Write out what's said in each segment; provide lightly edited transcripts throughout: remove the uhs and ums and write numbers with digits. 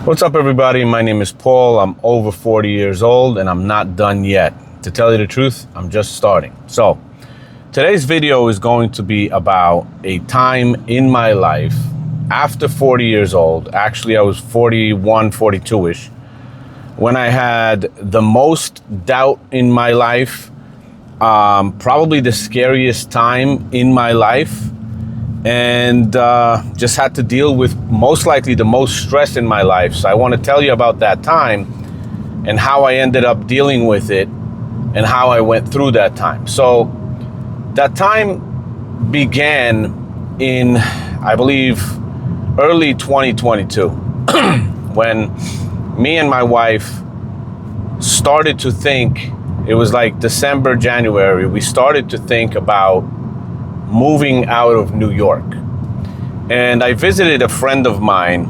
What's up, everybody? My name is Paul. I'm over 40 years old and I'm not done yet. To tell you the truth, I'm just starting. So today's video is going to be about a time in my life after 40 years old. Actually, I was 41, 42-ish, when I had the most doubt in my life, probably the scariest time in my life, and just had to deal with most likely the most stress in my life. So I want to tell you about that time and how I ended up dealing with it and how I went through that time. So that time began in, I believe, early 2022 when me and my wife started to think, it was like December, January, we started to think about moving out of New York. And I visited a friend of mine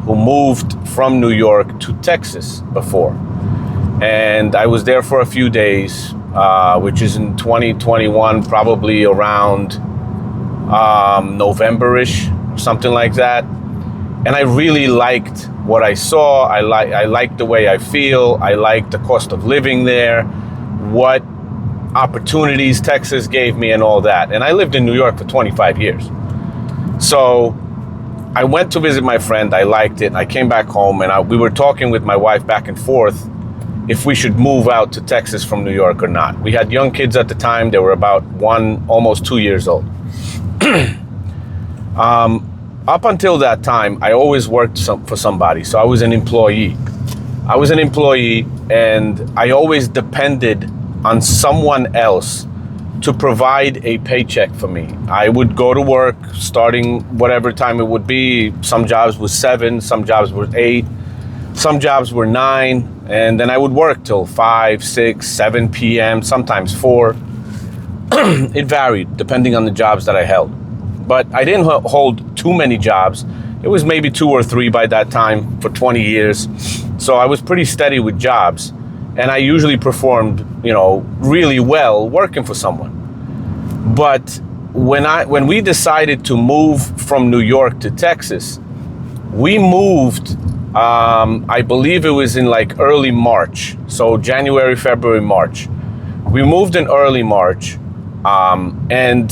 who moved from New York to Texas before. And I was there for a few days, which is in 2021, probably around November-ish, something like that. And I really liked what I saw. I liked the way I feel. I liked the cost of living there, what opportunities Texas gave me and all that. And I lived in New York for 25 years. So I went to visit my friend. I liked it. I came back home and we were talking with my wife back and forth if we should move out to Texas from New York or not. We had young kids at the time. They were about almost 2 years old. Up until that time, I always worked for somebody. So I was an employee. And I always depended on someone else to provide a paycheck for me. I would go to work starting whatever time it would be. Some jobs were 7, some jobs were 8, some jobs were 9, and then I would work till 5, 6, 7 p.m., sometimes 4. It varied depending on the jobs that I held. But I didn't hold too many jobs. It was maybe 2 or 3 by that time for 20 years. So I was pretty steady with jobs. And I usually performed, really well working for someone. But when we decided to move from New York to Texas, we moved, I believe it was in like early March. So January, February, March. We moved in early March. And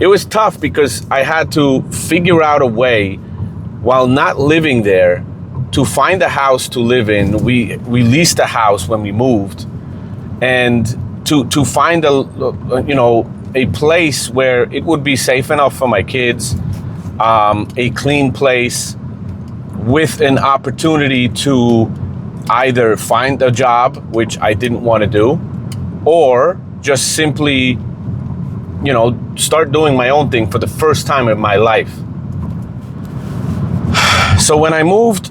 it was tough because I had to figure out a way while not living there to find a house to live in. We leased a house when we moved, and to find a place where it would be safe enough for my kids, a clean place with an opportunity to either find a job, which I didn't want to do, or just simply, start doing my own thing for the first time in my life. So when I moved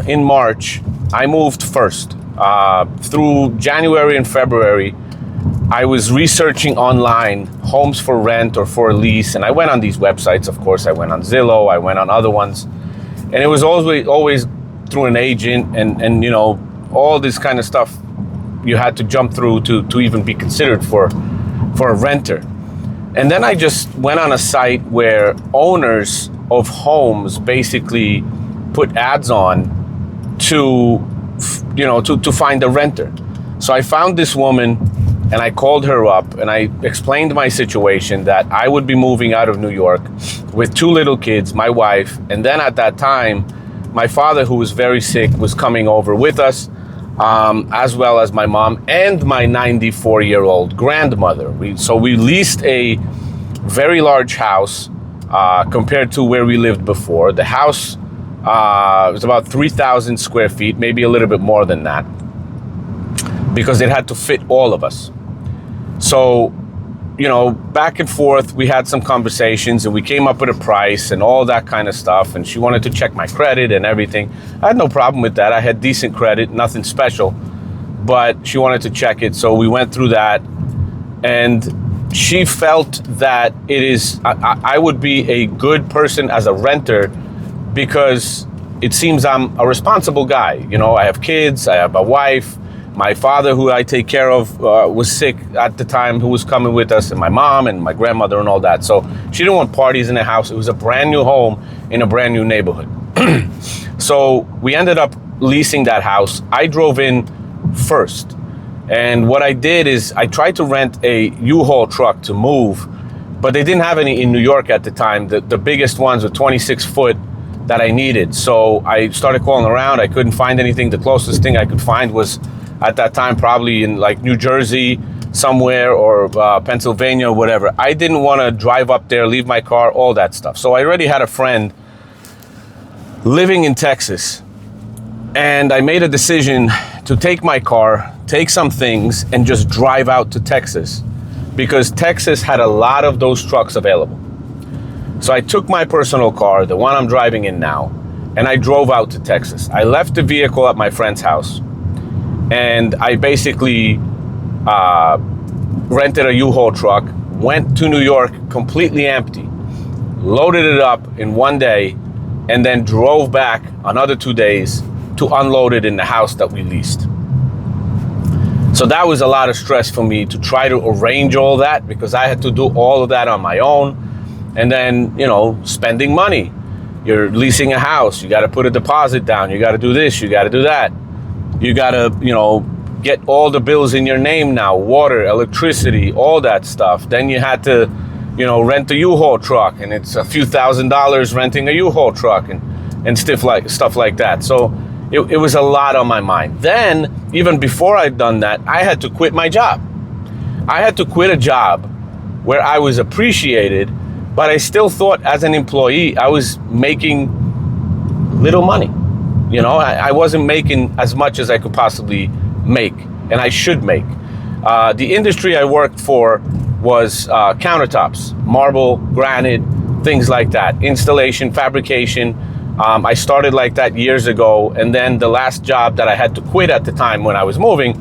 in March, I moved first. Through January and February, I was researching online homes for rent or for lease. And I went on these websites, of course. I went on Zillow, I went on other ones. And it was always through an agent and all this kind of stuff you had to jump through to even be considered for a renter. And then I just went on a site where owners of homes basically put ads on to find a renter. So I found this woman and I called her up and I explained my situation, that I would be moving out of New York with 2 little kids, my wife, and then at that time, my father, who was very sick, was coming over with us, as well as my mom and my 94-year-old grandmother. So we leased a very large house compared to where we lived before. The house was about 3,000 square feet, maybe a little bit more than that, because it had to fit all of us. So, back and forth, we had some conversations and we came up with a price and all that kind of stuff. And she wanted to check my credit and everything. I had no problem with that. I had decent credit, nothing special, but she wanted to check it. So we went through that, and she felt that I would be a good person as a renter because it seems I'm a responsible guy. I have kids, I have a wife, My father, who I take care of, was sick at the time, who was coming with us, and my mom and my grandmother and all that. So she didn't want parties in the house. It was a brand new home in a brand new neighborhood. So we ended up leasing that house. I drove in first. And what I did is I tried to rent a U-Haul truck to move, but they didn't have any in New York at the time. The biggest ones were 26 foot that I needed. So I started calling around. I couldn't find anything. The closest thing I could find was at that time probably in like New Jersey somewhere, or Pennsylvania or whatever. I didn't want to drive up there, leave my car, all that stuff. So I already had a friend living in Texas, and I made a decision to take my car, take some things, and just drive out to Texas, because Texas had a lot of those trucks available. So I took my personal car, the one I'm driving in now, and I drove out to Texas. I left the vehicle at my friend's house, and I basically rented a U-Haul truck, went to New York completely empty, loaded it up in one day, and then drove back another 2 days to unload it in the house that we leased. So that was a lot of stress for me to try to arrange all that, because I had to do all of that on my own. And then, you know, spending money. You're leasing a house, you got to put a deposit down, you got to do this, you got to do that. You got to, you know, get all the bills in your name now, water, electricity, all that stuff. Then you had to, you know, rent a U-Haul truck, and it's a few $1,000s renting a U-Haul truck and stuff like that. So it was a lot on my mind. Then, even before I'd done that, I had to quit my job. I had to quit a job where I was appreciated, but I still thought as an employee, I was making little money. You know, I wasn't making as much as I could possibly make, and I should make. The industry I worked for was countertops, marble, granite, things like that, installation, fabrication. I started like that years ago, and then the last job that I had to quit at the time when I was moving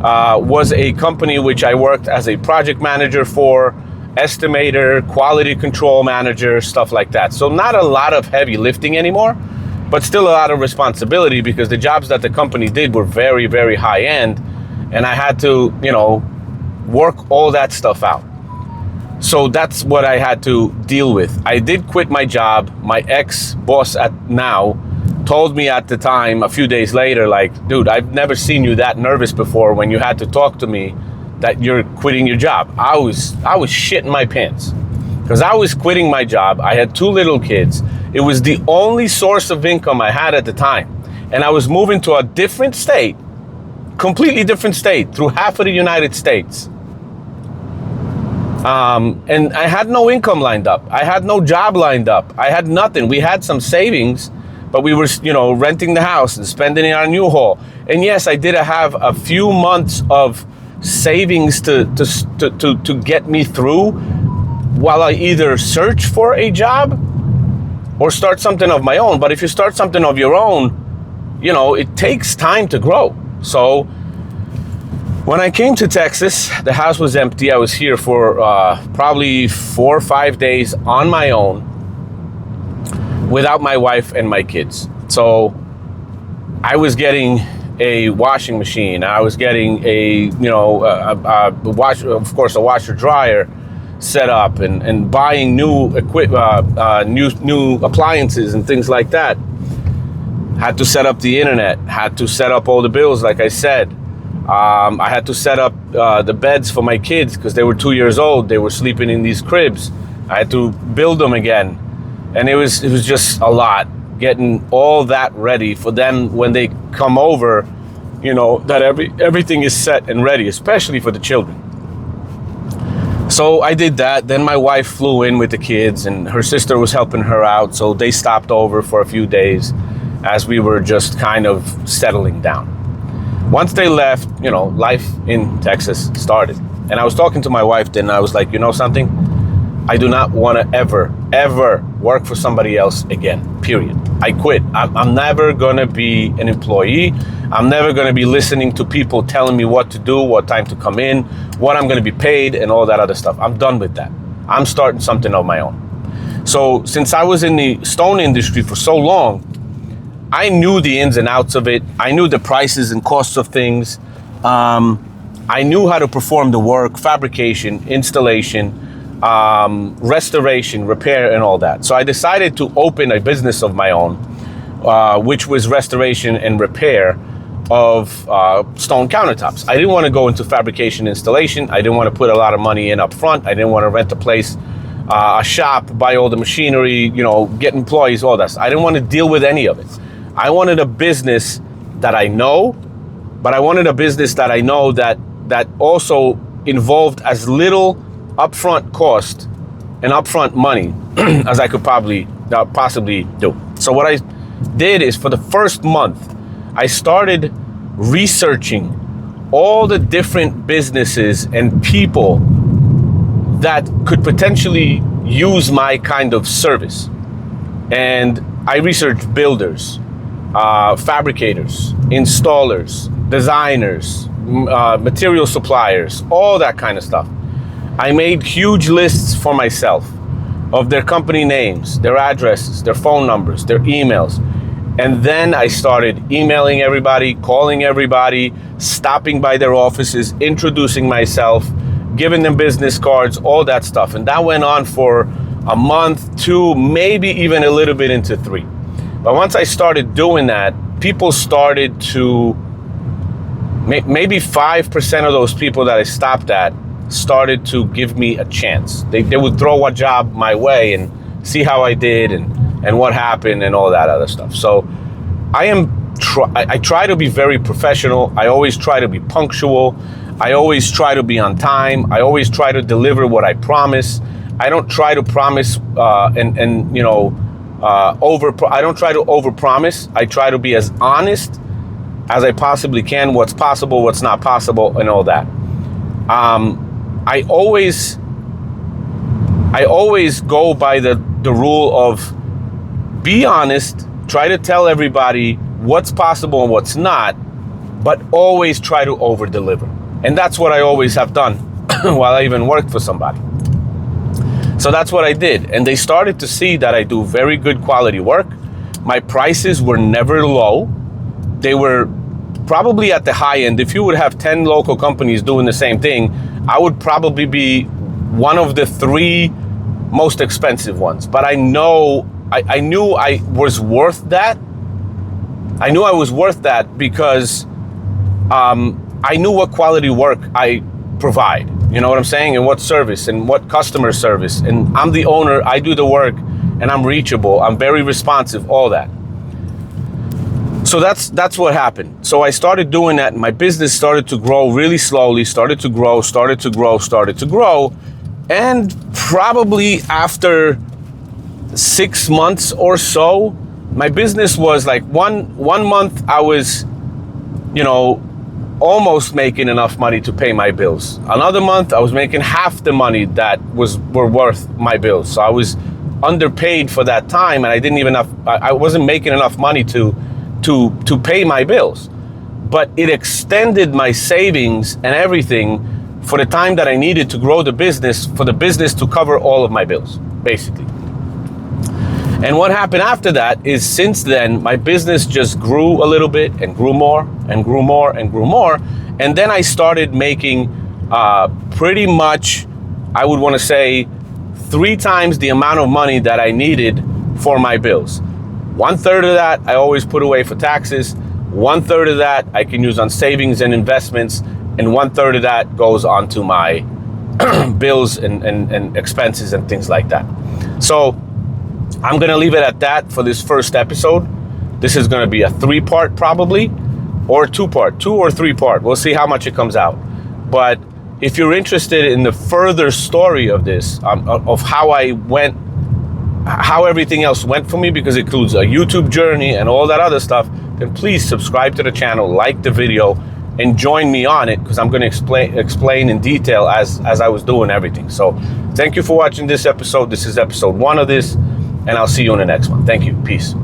was a company which I worked as a project manager for, estimator, quality control manager, stuff like that. So not a lot of heavy lifting anymore, but still a lot of responsibility, because the jobs that the company did were very, very high end, and I had to, you know, work all that stuff out. So that's what I had to deal with. I did quit my job. My ex-boss at now told me at the time, a few days later, like, dude, I've never seen you that nervous before when you had to talk to me that you're quitting your job. I was shitting my pants, because I was quitting my job. I had 2 little kids. It was the only source of income I had at the time. And I was moving to a different state, completely different state, through half of the United States. And I had no income lined up. I had no job lined up. I had nothing. We had some savings, but we were, you know, renting the house and spending it on U-Haul. And yes, I did have a few months of savings to get me through while I either search for a job or start something of my own. But if you start something of your own, you know, it takes time to grow. So when I came to Texas, the house was empty. I was here for probably 4 or 5 days on my own, without my wife and my kids. So I was getting a washing machine. I was getting a washer dryer set up, and buying new new appliances and things like that. Had to set up the internet. Had to set up all the bills, like I said. I had to set up the beds for my kids, because they were 2 years old. They were sleeping in these cribs. I had to build them again, and it was just a lot, getting all that ready for them when they come over. You know, that everything is set and ready, especially for the children. So I did that. Then my wife flew in with the kids, and her sister was helping her out. So they stopped over for a few days as we were just kind of settling down. Once they left, you know, life in Texas started. And I was talking to my wife then, and I was like, you know something? I do not want to ever work for somebody else again, period. I quit. I'm never going to be an employee. I'm never going to be listening to people telling me what to do, what time to come in, what I'm going to be paid, and all that other stuff. I'm done with that. I'm starting something of my own. So since I was in the stone industry for so long, I knew the ins and outs of it. I knew the prices and costs of things. I knew how to perform the work, fabrication, installation, restoration, repair, and all that. So I decided to open a business of my own which was restoration and repair of stone countertops. I didn't want to go into fabrication installation. I didn't want to put a lot of money in up front. I didn't want to rent a place, a shop, buy all the machinery, get employees, all that. I didn't want to deal with any of it. I wanted a business that I know, but I wanted a business that I know that also involved as little upfront cost and upfront money as I could possibly do. So what I did is, for the first month, I started researching all the different businesses and people that could potentially use my kind of service. And I researched builders, fabricators, installers, designers, material suppliers, all that kind of stuff. I made huge lists for myself of their company names, their addresses, their phone numbers, their emails. And then I started emailing everybody, calling everybody, stopping by their offices, introducing myself, giving them business cards, all that stuff. And that went on for a month, 2, maybe even a little bit into 3. But once I started doing that, people started to, maybe 5% of those people that I stopped at started to give me a chance. They would throw a job my way and see how I did and what happened and all that other stuff. So I try to be very professional. I always try to be punctual. I always try to be on time. I always try to deliver what I promise. I don't try to promise I don't try to overpromise. I try to be as honest as I possibly can. What's possible, what's not possible, and all that. I always go by the rule of be honest, try to tell everybody what's possible and what's not, but always try to over deliver. And that's what I always have done while I even worked for somebody. So that's what I did. And they started to see that I do very good quality work. My prices were never low. They were probably at the high end. If you would have 10 local companies doing the same thing, I would probably be one of the 3 most expensive ones. But I knew I was worth that. I knew I was worth that because I knew what quality work I provide. You know what I'm saying? And what service and what customer service. And I'm the owner, I do the work, and I'm reachable. I'm very responsive, all that. So that's what happened. So I started doing that, and my business started to grow really slowly, started to grow. And probably after 6 months or so, my business was like one month I was, almost making enough money to pay my bills. Another month I was making half the money that were worth my bills. So I was underpaid for that time, and I wasn't making enough money to pay my bills. But it extended my savings and everything for the time that I needed to grow the business, for the business to cover all of my bills, basically. And what happened after that is, since then, my business just grew a little bit and grew more and grew more and grew more. And then I started making pretty much, I would want to say, 3 times the amount of money that I needed for my bills. 1/3 of that I always put away for taxes. 1/3 of that I can use on savings and investments. And 1/3 of that goes onto my bills and expenses and things like that. So I'm going to leave it at that for this first episode. This is going to be a 3-part probably, or 2-part, 2 or 3-part. We'll see how much it comes out. But if you're interested in the further story of this, of how I went, how everything else went for me, because it includes a YouTube journey and all that other stuff, then please subscribe to the channel, like the video, and join me on it, because I'm going to explain in detail as I was doing everything. So thank you for watching this episode. This is episode 1 of this, and I'll see you in the next one. Thank you. Peace.